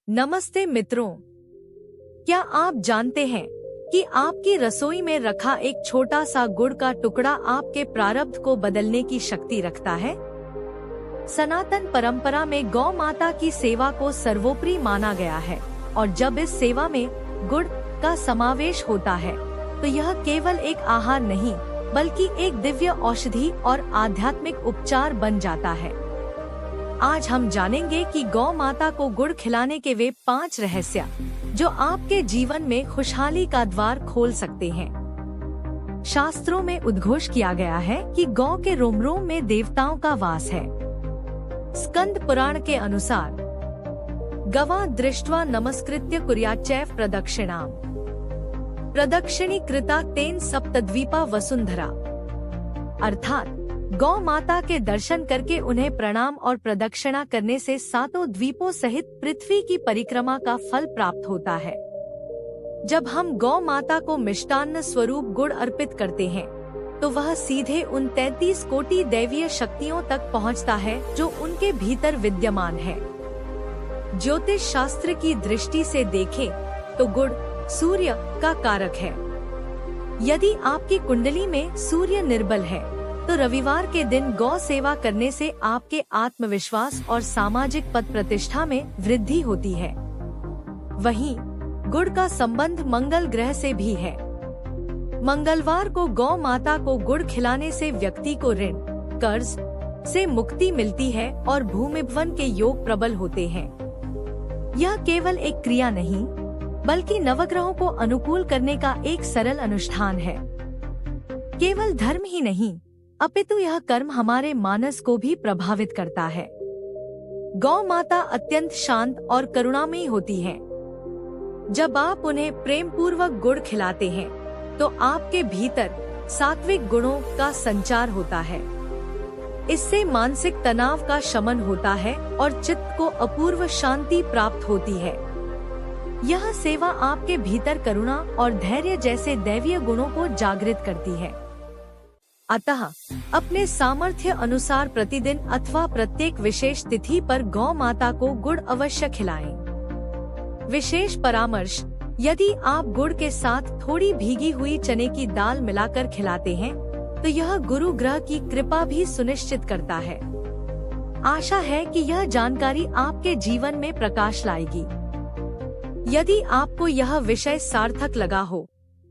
नमस्ते मित्रों, क्या आप जानते हैं कि आपकी रसोई में रखा एक छोटा सा गुड़ का टुकड़ा आपके प्रारब्ध को बदलने की शक्ति रखता है। सनातन परंपरा में गौ माता की सेवा को सर्वोपरि माना गया है और जब इस सेवा में गुड़ का समावेश होता है तो यह केवल एक आहार नहीं बल्कि एक दिव्य औषधि और आध्यात्मिक उपचार बन जाता है। आज हम जानेंगे कि गौ माता को गुड़ खिलाने के वे 5 रहस्य जो आपके जीवन में खुशहाली का द्वार खोल सकते हैं। शास्त्रों में उद्घोष किया गया है कि गौ के रोम रोम में देवताओं का वास है। स्कंद पुराण के अनुसार गवा दृष्ट्वा नमस्कृत्य कुर्याच्चैव प्रदक्षिणाम प्रदक्षिणी कृता तेन सप्तद्वीपा वसुंधरा, अर्थात गौ माता के दर्शन करके उन्हें प्रणाम और प्रदक्षिणा करने से 7 द्वीपों सहित पृथ्वी की परिक्रमा का फल प्राप्त होता है। जब हम गौ माता को मिष्टान्न स्वरूप गुड़ अर्पित करते हैं तो वह सीधे उन 33 कोटि दैवीय शक्तियों तक पहुंचता है जो उनके भीतर विद्यमान है। ज्योतिष शास्त्र की दृष्टि से देखें तो गुड़ सूर्य का कारक है। यदि आपकी कुंडली में सूर्य निर्बल है तो रविवार के दिन गौ सेवा करने से आपके आत्मविश्वास और सामाजिक पद प्रतिष्ठा में वृद्धि होती है। वहीं गुड़ का संबंध मंगल ग्रह से भी है। मंगलवार को गौ माता को गुड़ खिलाने से व्यक्ति को ऋण कर्ज से मुक्ति मिलती है और भूमिभवन के योग प्रबल होते हैं। यह केवल एक क्रिया नहीं बल्कि नवग्रहों को अनुकूल करने का एक सरल अनुष्ठान है। केवल धर्म ही नहीं अपितु यह कर्म हमारे मानस को भी प्रभावित करता है। गौ माता अत्यंत शांत और करुणामयी होती हैं। जब आप उन्हें प्रेम पूर्वक गुड़ खिलाते हैं तो आपके भीतर सात्विक गुणों का संचार होता है। इससे मानसिक तनाव का शमन होता है और चित्त को अपूर्व शांति प्राप्त होती है। यह सेवा आपके भीतर करुणा और धैर्य जैसे दैवीय गुणों को जागृत करती है। अतः अपने सामर्थ्य अनुसार प्रतिदिन अथवा प्रत्येक विशेष तिथि पर गौ माता को गुड़ अवश्य खिलाएं। विशेष परामर्श: यदि आप गुड़ के साथ थोड़ी भीगी हुई चने की दाल मिलाकर खिलाते हैं तो यह गुरु ग्रह की कृपा भी सुनिश्चित करता है। आशा है कि यह जानकारी आपके जीवन में प्रकाश लाएगी। यदि आपको यह विषय सार्थक लगा हो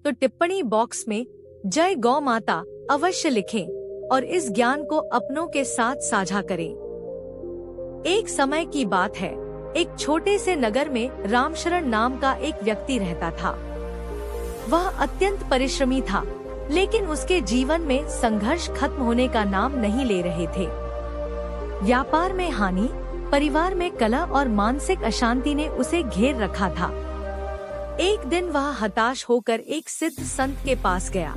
तो टिप्पणी बॉक्स में जय गौ माता अवश्य लिखें और इस ज्ञान को अपनों के साथ साझा करें। एक समय की बात है, एक छोटे से नगर में रामशरण नाम का एक व्यक्ति रहता था। वह अत्यंत परिश्रमी था, लेकिन उसके जीवन में संघर्ष खत्म होने का नाम नहीं ले रहे थे। व्यापार में हानि, परिवार में कलह और मानसिक अशांति ने उसे घेर रखा था। एक दिन वह हताश होकर एक सिद्ध संत के पास गया।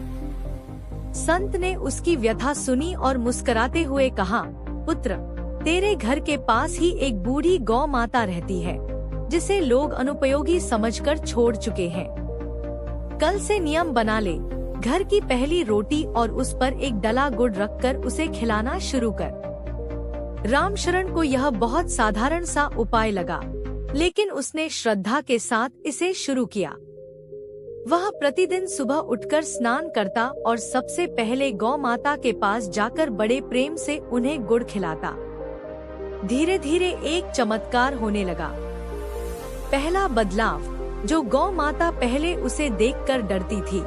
संत ने उसकी व्यथा सुनी और मुस्कुराते हुए कहा, पुत्र, तेरे घर के पास ही एक बूढ़ी गौ माता रहती है जिसे लोग अनुपयोगी समझकर छोड़ चुके हैं। कल से नियम बना ले, घर की पहली रोटी और उस पर एक डला गुड़ रखकर उसे खिलाना शुरू कर। रामशरण को यह बहुत साधारण सा उपाय लगा, लेकिन उसने श्रद्धा के साथ इसे शुरू किया। वह प्रतिदिन सुबह उठकर स्नान करता और सबसे पहले गौ माता के पास जाकर बड़े प्रेम से उन्हें गुड़ खिलाता। धीरे धीरे एक चमत्कार होने लगा। पहला बदलाव, जो गौ माता पहले उसे देखकर डरती थी,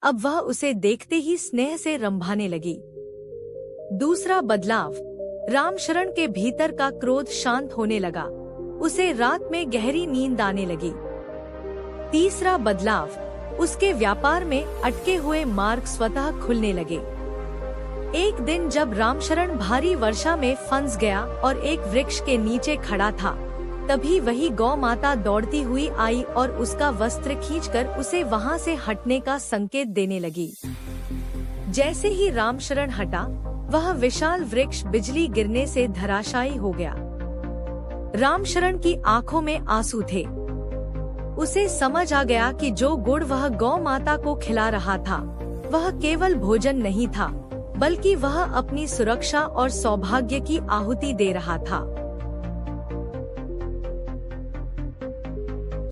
अब वह उसे देखते ही स्नेह से रंभाने लगी। दूसरा बदलाव, रामशरण के भीतर का क्रोध शांत होने लगा। उसे रात में गहरी नींद आने लगी। तीसरा बदलाव, उसके व्यापार में अटके हुए मार्ग स्वतः खुलने लगे। एक दिन जब रामशरण भारी वर्षा में फंस गया और एक वृक्ष के नीचे खड़ा था, तभी वही गौ माता दौड़ती हुई आई और उसका वस्त्र खींचकर उसे वहां से हटने का संकेत देने लगी। जैसे ही रामशरण हटा, वह विशाल वृक्ष बिजली गिरने से धराशायी हो गया। रामशरण की आंखों में आंसू थे। उसे समझ आ गया कि जो गुड़ वह गौ माता को खिला रहा था वह केवल भोजन नहीं था, बल्कि वह अपनी सुरक्षा और सौभाग्य की आहुति दे रहा था।